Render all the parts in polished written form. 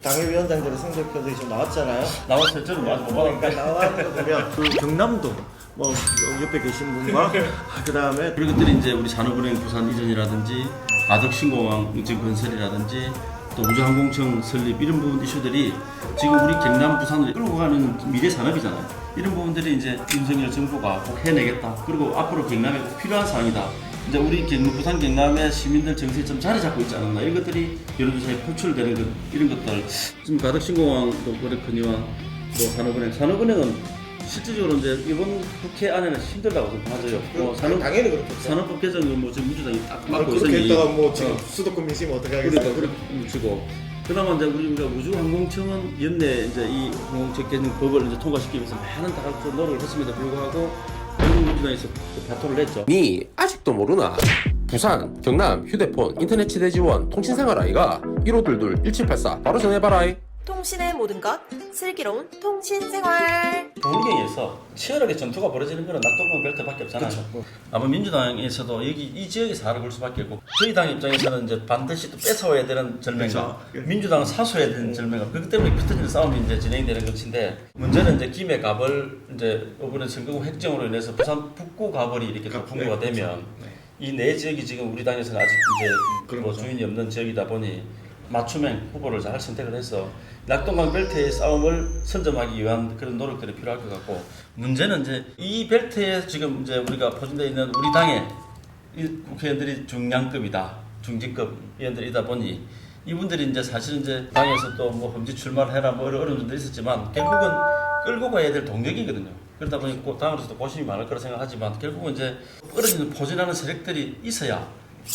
당협위원장들의 성적표들이 좀 나왔잖아요. 나왔어요. 저는 아직 못 받았는데. 그러니까 나왔는 거 보면 그 경남도 뭐 옆에 계신 분과 그 다음에 그런 것들이 이제 우리 산업은행 부산 이전이라든지 가덕신공항 지금 건설이라든지 또 우주항공청 설립 이런 부분 이슈들이 지금 우리 경남 부산을 끌고 가는 미래 산업이잖아요. 이런 부분들이 이제 윤석열 정부가 꼭 해내겠다. 그리고 앞으로 경남에 꼭 필요한 사항이다. 이제 우리 부산 경남의 시민들 정서에 좀 자리 잡고 있지 않았나 이런 것들이 여론조사에 표출되는 것 이런 것들 지금 가덕신공항도 그렇거니와 또 산업은행은 실질적으로 이제 이번 국회 안에는 힘들다고 생각하죠. 당연히 그렇겠죠. 산업법 개정은 뭐 지금 민주당이 딱 맡고 그렇게 있으니 했다가 뭐 지금 수도권 민심 어떻게 하겠어요? 그러니까 그렇게 묻히고 그나마 이제 우리가 우주항공청은 연내 이제 이 항공청 개정 법을 이제 통과시키기 위해서 많은 다각적 노력을 했음에도 불구하고 결국 민주당에서 바토를 냈죠. 니 아직도 모르나? 부산, 경남, 휴대폰, 인터넷 치대 지원, 통신생활 아이가 1522-1784 바로 전해봐라. 통신의 모든 것, 슬기로운 통신생활. 부울경에서 치열하게 전투가 벌어지는 것은 낙동강 벨트밖에 없잖아요. 그렇죠. 아마 민주당에서도 여기 이 지역에서 살아 볼 수밖에 없고 저희 당 입장에서는 이제 반드시 또 뺏어와야 되는 절맹감, 그렇죠. 민주당은 사수해야 되는 절맹감. 그렇기 때문에 흩어지는 싸움이 이제 진행되는 것인데 문제는 이제 김해 가벌 이제 이번에 선거구 획정으로 인해서 부산 북구 가벌이 이렇게 또 분구가 되면 이 네 지역이 지금 우리 당에서는 아직 이제 뭐 주인이 없는 지역이다 보니 맞춤형 후보를 잘 선택을 해서 낙동강 벨트의 싸움을 선점하기 위한 그런 노력들이 필요할 것 같고 문제는 이제 이 벨트에 지금 이제 우리가 포진되어 있는 우리 당의 이 국회의원들이 중량급이다 중진급 의원들이다 보니 이분들이 이제 사실은 이제 당에서 또 뭐 험지 출마를 해라 뭐 어려운 점도 있었지만 결국은 끌고 가야 될 동력이거든요. 그러다 보니 꼭 당으로서도 고심이 많을 거라 생각하지만 결국은 이제 떨어지는 포진하는 세력들이 있어야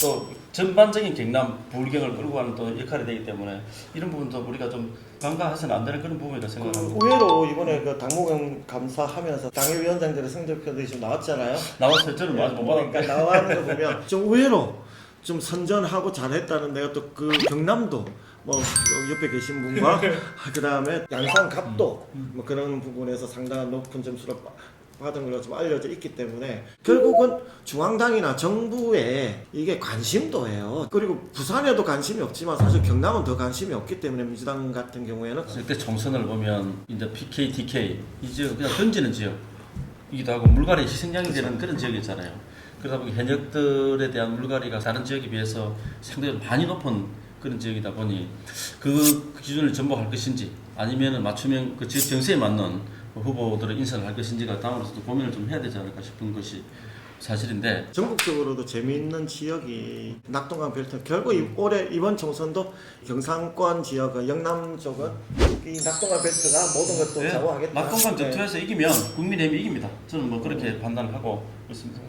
또 전반적인 경남 부울경을 끌고 가는 또 역할이 되기 때문에 이런 부분도 우리가 좀 간과해서는 안 되는 그런 부분이라 생각합니다. 의외로 이번에 그 당무경 감사하면서 당협위원장들의 성적표들이 좀 나왔잖아요. 나왔어요. 저는 아직 못 받았는데. 그러니까 나왔는 거 보면 좀 의외로 좀 선전하고 잘했다는 데가 또 그 경남도 뭐 옆에 계신 분과 그 다음에 양산 갑도 뭐 그런 부분에서 상당한 높은 점수를 받은 걸로 좀 알려져 있기 때문에 결국은 중앙당이나 정부에 이게 관심도예요. 그리고 부산에도 관심이 없지만 사실 경남은 더 관심이 없기 때문에 민주당 같은 경우에는 그때 총선을 보면 이제 PK, DK 이 지역 그냥 던지는 지역이기도 하고 물갈이 희생양이 되는 그런 지역이잖아요. 그러다 보니 현역들에 대한 물갈이가 다른 지역에 비해서 상당히 많이 높은 그런 지역이다 보니 그 기준을 전복할 것인지 아니면은 맞춤형 그 지역 정세에 맞는 후보들을 인선을 할 것인지가 당으로서도 고민을 좀 해야 되지 않을까 싶은 것이 사실인데 전국적으로도 재미있는 지역이 낙동강 벨트 결국 올해 이번 총선도 경상권 지역은 영남 쪽은 이 낙동강 벨트가 모든 것도 좌우하겠다. 낙동강 전투에서 이기면 국민의힘이 이깁니다. 저는 뭐 그렇게 판단을 하고 있습니다.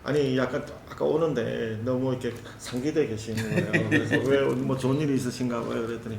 아니 약간 아까 오는데 너무 이렇게 상기돼 계시는 거예요. 그래서 왜 뭐 좋은 일이 있으신가 봐요. 그랬더니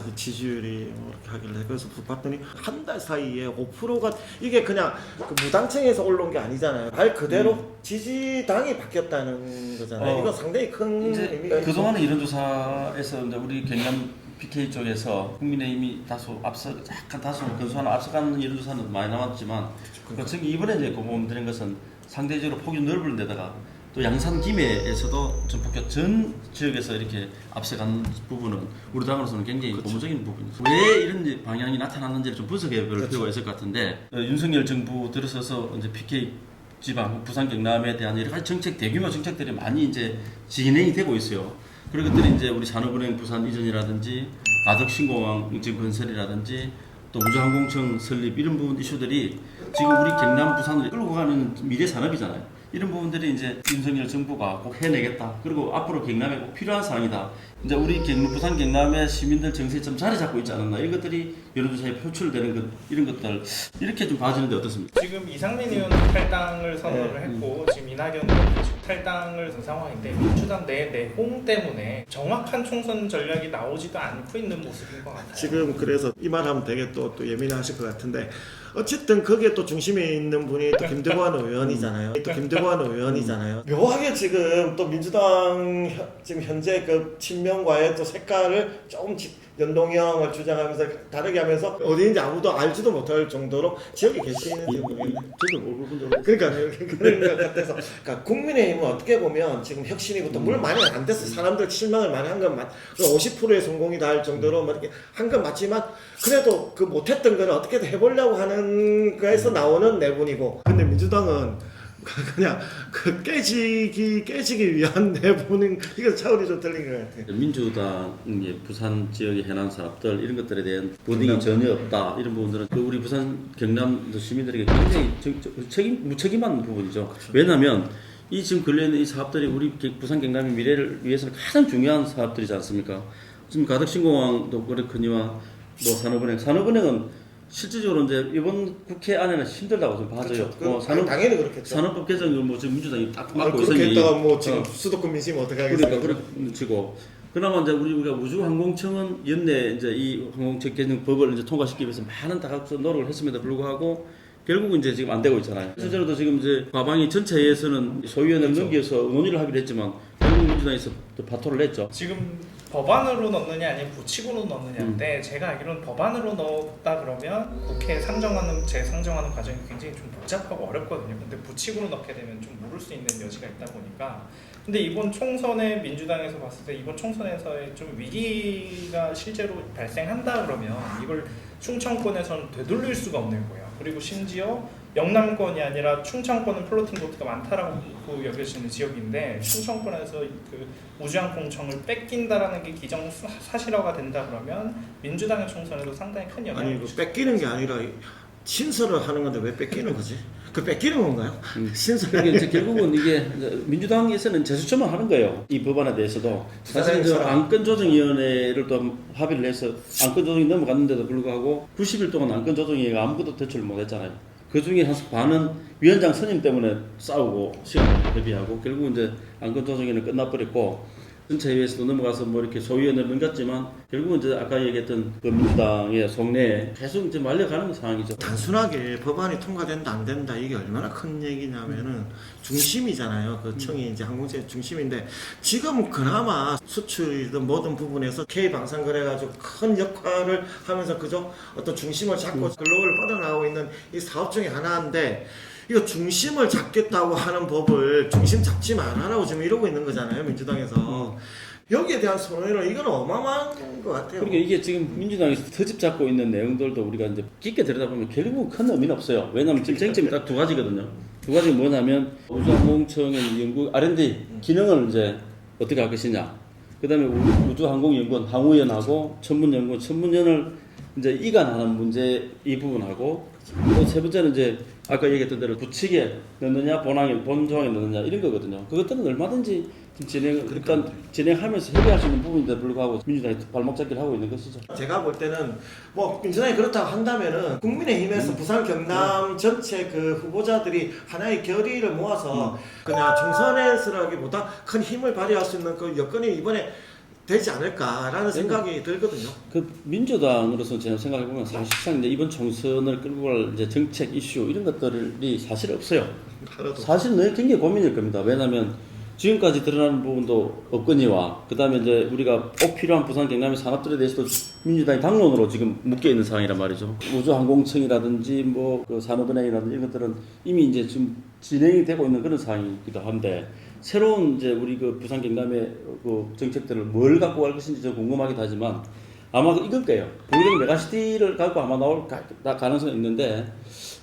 이제 지지율이 뭐 이렇게 하길래 그래서 봤더니 한 달 사이에 5%가 이게 그냥 그 무당층에서 올라온 게 아니잖아요. 말 그대로 지지당이 바뀌었다는 거잖아요. 이건 상당히 큰 의미가 있죠. 그동안의 이런조사에서 이제 우리 경남 PK 쪽에서 국민의힘이 약간 다소 근소하나 앞서가는 이런조사는 많이 나왔지만 그렇죠. 이번에 이제 보면 것은 상대적으로 폭이 넓은 데다가 또 양산 김해에서도 전폭교 전 지역에서 이렇게 앞서가는 부분은 우리 당으로서는 굉장히 고무적인 부분이죠. 왜 이런 방향이 나타났는지를 좀 분석해 볼 필요가 있을 것 같은데 윤석열 정부 들어서서 이제 PK 지방 부산 경남에 대한 여러 가지 정책 대규모 정책들이 많이 이제 진행이 되고 있어요. 그런 것들이 이제 우리 산업은행 부산 이전이라든지 가덕신공항 지금 건설이라든지 또 우주항공청 설립 이런 부분 이슈들이 지금 우리 경남 부산을 끌고 가는 미래 산업이잖아요. 이런 부분들이 이제 윤석열 정부가 꼭 해내겠다. 그리고 앞으로 경남에 꼭 필요한 사항이다. 이제 우리 부산 경남의 시민들 정서에 좀 자리 잡고 있지 않았나. 이런 것들이 여론조사에 표출되는 것 이런 것들 이렇게 좀 봐지는데 어떻습니까? 지금 이상민 의원은 탈당을 선언을 했고 지금 이낙연 의원도 지금 탈당을 한 상황인데 민주당 내 내홍 때문에 정확한 총선 전략이 나오지도 않고 있는 모습인 것 같아요. 지금 그래서 이 말하면 되게 또 예민하실 것 같은데 어쨌든 거기에 또 중심에 있는 분이 또 김대관 의원이잖아요. 또 김대관 의원이잖아요. 묘하게 지금 또 민주당 지금 현재 그 친명과의 또 색깔을 조금 연동형을 주장하면서 다르게 하면서 어디인지 아무도 알지도 못할 정도로 지역에 계시는지 모르겠네. 저도 얼굴 본 적. 그러니까 그런 것 같아서 그러니까 국민의힘은 어떻게 보면 지금 혁신이부터 물 많이 안 됐어. 사람들 실망을 많이 한 건 50%의 성공이다 할 정도로 뭐 이렇게 한 건 맞지만 그래도 그 못했던 거는 어떻게든 해보려고 하는 거에서 나오는 내분이고 근데 민주당은 그냥 그 깨지기 위한 내분인 이거 차원이 좀 틀린 것 같아요. 민주당의 부산 지역의 해난 사업들 이런 것들에 대한 보딩이 전혀 없다 이런 부분들은 그 우리 부산 경남 시민들에게 굉장히 무책임한 부분이죠. 그렇죠. 왜냐하면 이 지금 걸려있는 이 사업들이 우리 부산 경남의 미래를 위해서는 가장 중요한 사업들이지 않습니까? 지금 가덕신공항도 그렇거니와 뭐 산업은행은 실질적으로 이제 이번 국회 안에는 힘들다고 좀 봐져요. 그렇죠. 당연히 그렇겠죠. 산업법 개정을 뭐 지금 민주당이 딱 막고 그렇게 있으니 했다가 뭐 지금 수도권 민심 어떻게 하겠어요? 그러니까 그렇게 치고 그나마 이제 우리가 우주항공청은 연내 이제 이 항공청 개정 법을 이제 통과시키기 위해서 많은 다각적 노력을 했음에도 불구하고 결국은 이제 지금 안 되고 있잖아요. 실제로도 지금 이제 과방위 전체에서는 소위원회를 넘겨서 논의를 하기로 했지만 결국 민주당에서 또 바토를 냈죠. 지금 법안으로 넣느냐 아니면 부칙으로 넣느냐인데 제가 알기로는 법안으로 넣었다 그러면 국회에 재상정하는 과정이 굉장히 좀 복잡하고 어렵거든요. 근데 부칙으로 넣게 되면 좀 모를 수 있는 여지가 있다 보니까 근데 이번 총선에 민주당에서 봤을 때 이번 총선에서의 좀 위기가 실제로 발생한다 그러면 이걸 충청권에서는 되돌릴 수가 없는 거예요. 그리고 심지어 영남권이 아니라 충청권은 플로팅 보트가 많다라고 여겨지는 지역인데 충청권에서 그 우주항공청을 뺏긴다라는 게 기정사실화가 된다 그러면 민주당의 총선에도 상당히 큰 영향을 아니 뺏기는 게 아니라 신설을 하는 건데 왜 뺏기는 거지? 그 뺏기는 건가요? 신설. 그러니까 이제 결국은 이게 민주당에서는 재수처만 하는 거예요. 이 법안에 대해서도 사실은 저 안건조정위원회를 또 합의를 해서 안건조정이 넘어갔는데도 불구하고 90일 동안 안건조정위가 아무것도 대처를 못했잖아요. 그 중에 한 반은 위원장 선임 때문에 싸우고 시간을 대비하고 결국은 이제 안건조정위는 끝나버렸고 전체회의에서도 넘어가서 뭐 이렇게 소위원회를 넘겼지만 결국은 이제 아까 얘기했던 그 민주당의 속내에 계속 이제 말려가는 상황이죠. 단순하게 법안이 통과된다 안 된다 이게 얼마나 큰 얘기냐면은 중심이잖아요. 그 청이 이제 항공세 중심인데 지금 그나마 수출이든 모든 부분에서 K 방산 그래가지고 큰 역할을 하면서 그저 어떤 중심을 잡고 글로벌 뻗어나가고 있는 이 사업 중에 하나인데. 이거 중심을 잡겠다고 하는 법을 중심 잡지 말아라고 지금 이러고 있는 거잖아요, 민주당에서. 여기에 대한 선언은 이건 어마어마한 것 같아요. 그러니까 이게 지금 민주당에서 터집 잡고 있는 내용들도 우리가 이제 깊게 들여다보면 결국은 큰 의미는 없어요. 왜냐하면 지금 쟁점이 딱 두 가지거든요. 두 가지가 뭐냐면 우주항공청의 연구 R&D 기능을 이제 어떻게 할 것이냐. 그 다음에 우주항공연구원 항우연하고 천문연을 이제 이관하는 문제 이 부분하고 또 세 번째는 이제 아까 얘기했던 대로 부칙에 넣느냐 본조항에 넣느냐 이런 거거든요. 그것들은 얼마든지 일단 진행하면서 해결할 수 있는 부분인데 불구하고 민주당이 발목 잡기를 하고 있는 것이죠. 제가 볼 때는 뭐 민주당이 그렇다고 한다면은 국민의힘에서 부산 경남 전체 그 후보자들이 하나의 결의를 모아서 그냥 총선에서라기보다 큰 힘을 발휘할 수 있는 그 여건이 이번에 되지 않을까라는 생각이 들거든요. 그 민주당으로서 제가 생각해 보면 사실상 이제 이번 총선을 끌고 갈 이제 정책 이슈 이런 것들이 사실 없어요. 사실 늘 굉장히 고민일 겁니다. 왜냐하면 지금까지 드러나는 부분도 없거니와 그 다음에 이제 우리가 꼭 필요한 부산 경남의 산업들에 대해서도 민주당이 당론으로 지금 묶여 있는 상황이란 말이죠. 우주항공청이라든지 뭐 그 산업은행이라든지 이런 것들은 이미 이제 지금 진행이 되고 있는 그런 상황이기도 한데 새로운 이제 우리 그 부산 경남의 그 정책들을 뭘 갖고 갈 것인지 좀 궁금하기도 하지만 아마 이걸 거예요. 불경 메가시티를 갖고 아마 나올 가능성이 있는데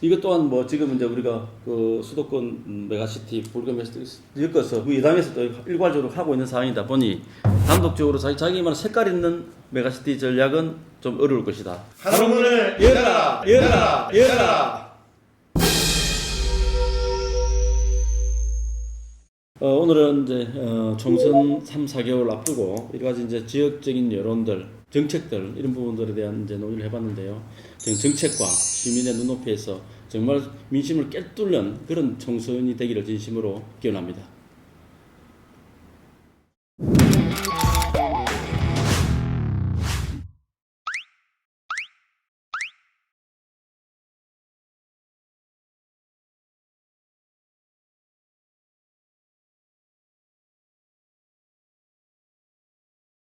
이것 또한 뭐 지금 이제 우리가 그 수도권 메가시티 불경 메가시티 엮어서 그 여당에서도 일괄적으로 하고 있는 상황이다 보니 단독적으로 자기만의 색깔 있는 메가시티 전략은 좀 어려울 것이다. 한문을 열어라. 오늘은 이제 총선 3, 4개월 앞두고 여러 가지 이제 지역적인 여론들, 정책들 이런 부분들에 대한 이제 논의를 해봤는데요. 정책과 시민의 눈높이에서 정말 민심을 꿰뚫는 그런 총선이 되기를 진심으로 기원합니다.